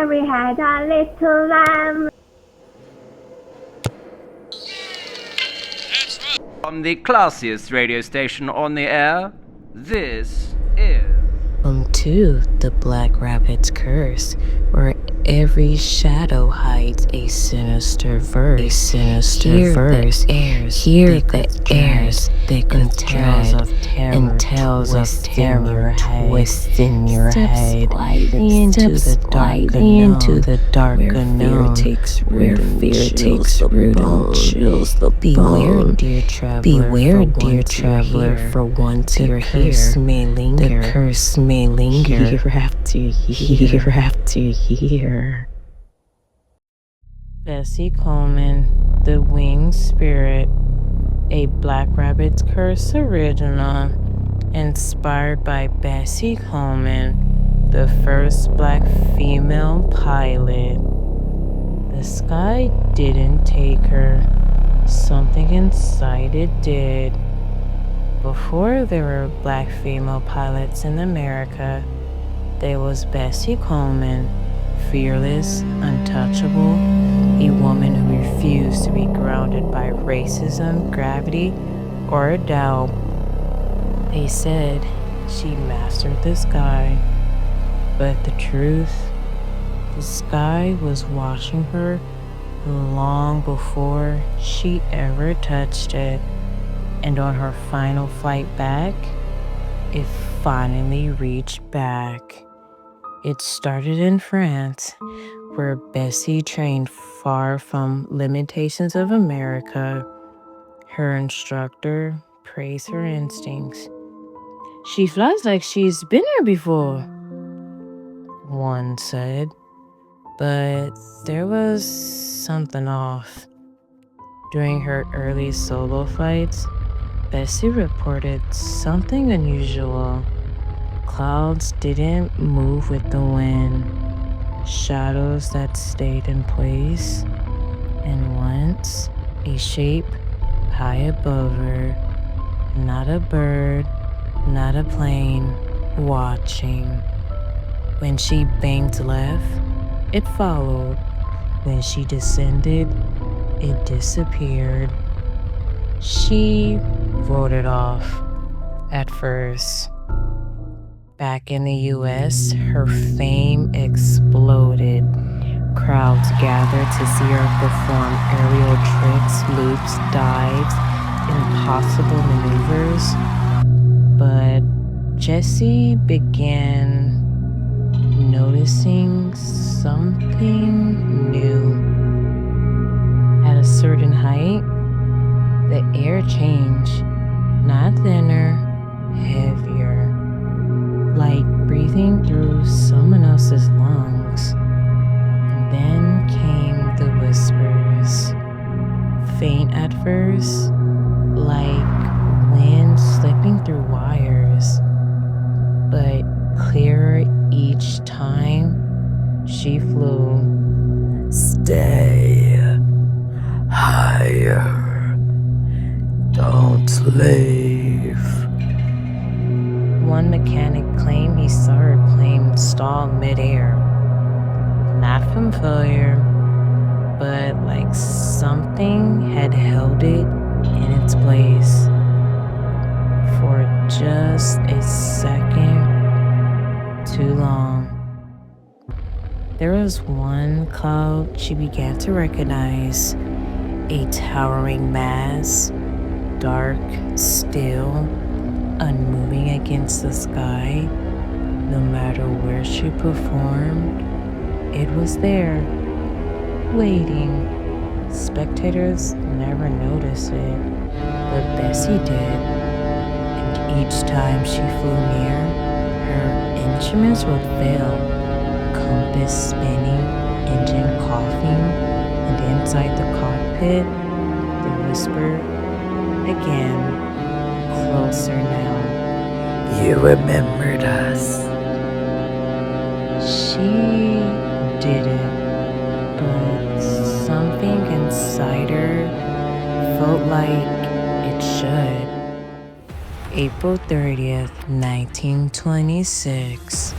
Mary had a little lamb. From the classiest radio station on the air, this is... Welcome to the Black Rabbit's Curse, where every shadow hides a sinister verse. Hear the airs thick with dread and tales of terror twist in your head into the dark unknown, where fear takes root and chills the bone. Beware, dear traveler, for once you're here, the curse may linger year after year. Bessie Coleman, the Winged Spirit, a Black Rabbit's Curse original, inspired by Bessie Coleman, the first black female pilot. The sky didn't take her. Something inside it did. Before there were black female pilots in America, there was Bessie Coleman, fearless, untouchable, a woman who refused to be grounded by racism, gravity, or doubt. They said she mastered the sky, but the truth, the sky was watching her long before she ever touched it. And on her final flight back, it finally reached back. It started in France, where Bessie trained far from limitations of America. Her instructor praised her instincts. "She flies like she's been here before," one said. But there was something off. During her early solo flights, Bessie reported something unusual. Clouds didn't move with the wind, shadows that stayed in place, and once a shape high above her, not a bird, not a plane, watching. When she banked left, it followed. When she descended, it disappeared. She wrote it off at first. Back in the US, her fame exploded. Crowds gathered to see her perform aerial tricks, loops, dives, impossible maneuvers. But Jessie began noticing something new. At a certain height, the air changed, not thinner, heavier, like breathing through someone else's lungs. And then came the whispers, faint at first, like wind slipping through wires, but clearer each time she flew. "Stay higher. Don't leave." One mechanic claimed he saw her plane stall midair. Not from failure, but like something had held it in its place for just a second too long. There was one cloud she began to recognize, a towering mass, dark, still, unmoving against the sky. No matter where she performed, it was there, waiting. Spectators never noticed it, but Bessie did. And each time she flew near, her instruments would fail, compass spinning, engine coughing, and inside the cockpit, the whisper again, closer now. "You remembered us." She didn't, but something inside her felt like it should. April 30th, 1926.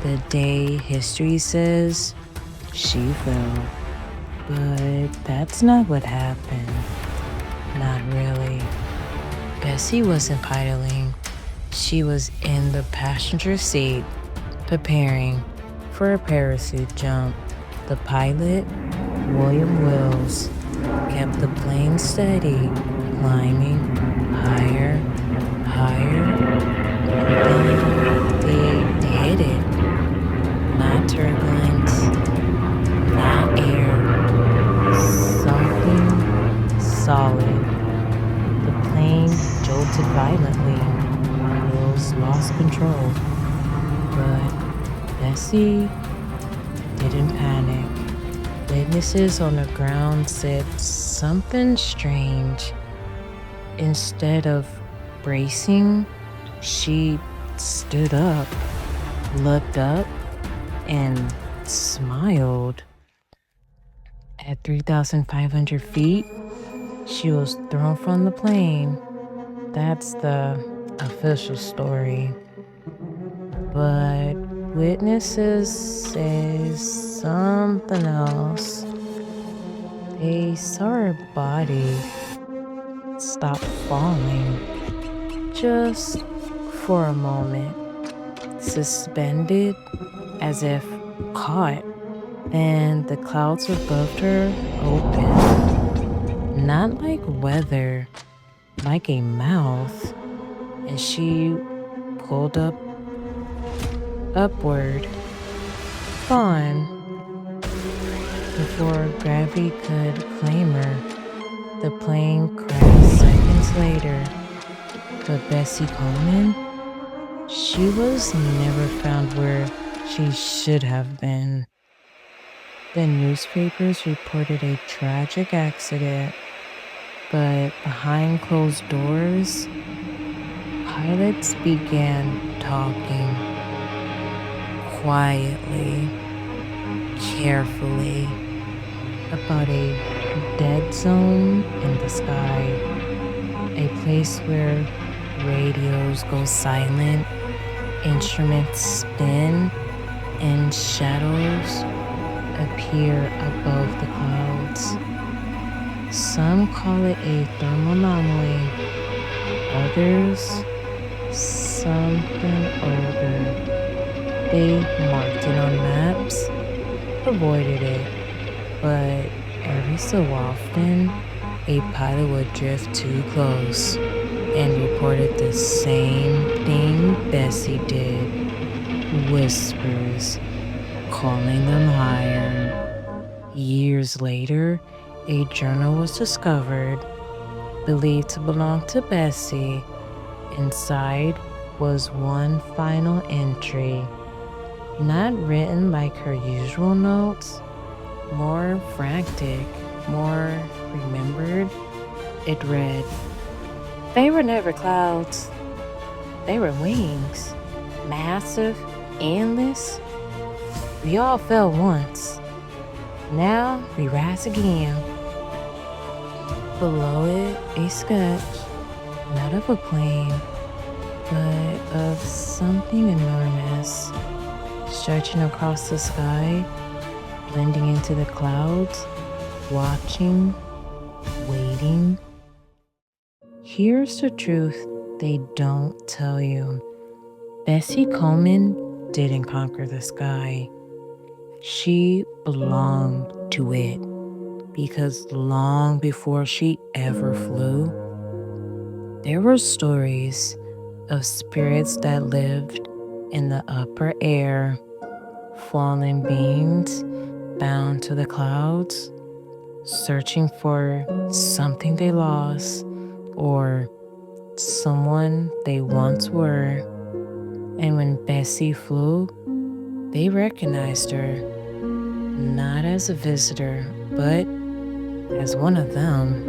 The day history says she fell. But that's not what happened. Not really. Bessie wasn't piloting. She was in the passenger seat, preparing for a parachute jump. The pilot, William Wills, kept the plane steady, climbing higher, higher. Then they hit it. Not turbulence, not air, something solid. The plane jolted violently. Wills lost control. But Bessie didn't panic. Witnesses on the ground said something strange. Instead of bracing, she stood up, looked up, and smiled. At 3,500 feet, she was thrown from the plane. That's the official story. But witnesses say something else. They saw her body stop falling just for a moment, suspended as if caught, and the clouds above her opened, not like weather, like a mouth, and she pulled upward, gone. Before gravity could claim her, the plane crashed seconds later. But Bessie Coleman, she was never found where she should have been. The newspapers reported a tragic accident, but behind closed doors, pilots began talking quietly, carefully, about a dead zone in the sky, a place where radios go silent, instruments spin, and shadows appear above the clouds. Some call it a thermal anomaly, others something older. They marked it on maps, avoided it, but every so often, a pilot would drift too close and reported the same thing Bessie did. Whispers, calling them higher. Years later, a journal was discovered, believed to belong to Bessie. Inside was one final entry, not written like her usual notes, more frantic, more remembered. It read, "They were never clouds. They were wings, massive, endless. We all fell once. Now we rise again." Below it, a sketch, not of a plane, but of something enormous, stretching across the sky, blending into the clouds, watching, waiting. Here's the truth they don't tell you. Bessie Coleman didn't conquer the sky. She belonged to it, because long before she ever flew, there were stories of spirits that lived in the upper air, fallen beings bound to the clouds, searching for something they lost or someone they once were. And when Bessie flew, they recognized her, not as a visitor, but as one of them.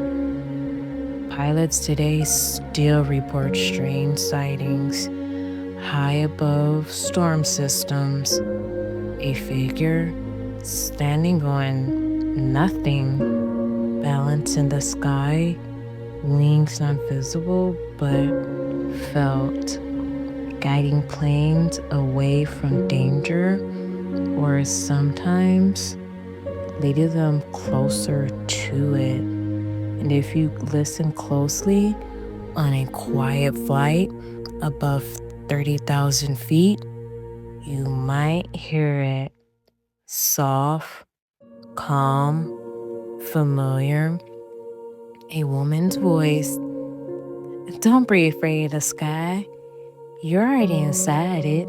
Pilots today still report strange sightings high above storm systems. A figure standing on nothing, balanced in the sky, wings not visible but felt, guiding planes away from danger, or sometimes leading them closer to it. And if you listen closely, on a quiet flight above 30,000 feet, you might hear it soft, calm, familiar, a woman's voice. Don't be afraid of the sky. You're already inside it.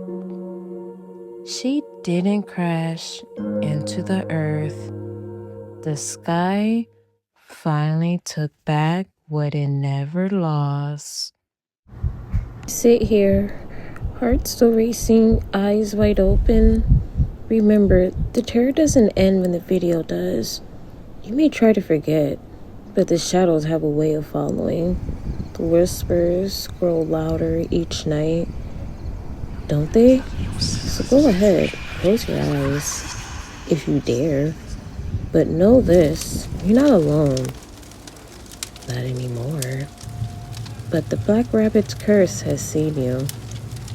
She didn't crash into the earth. The sky finally took back what it never lost. Sit here, heart still racing, eyes wide open. Remember, the terror doesn't end when the video does. You may try to forget, but the shadows have a way of following. The whispers grow louder each night, don't they? So go ahead, close your eyes, if you dare. But know this, you're not alone. Not anymore. But the Black Rabbit's curse has seen you,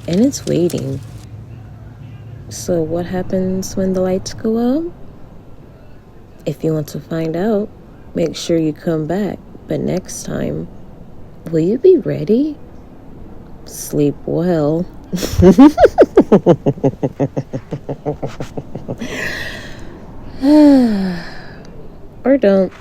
and it's waiting. So what happens when the lights go out? If you want to find out, make sure you come back. But next time, will you be ready? Sleep well. Or don't.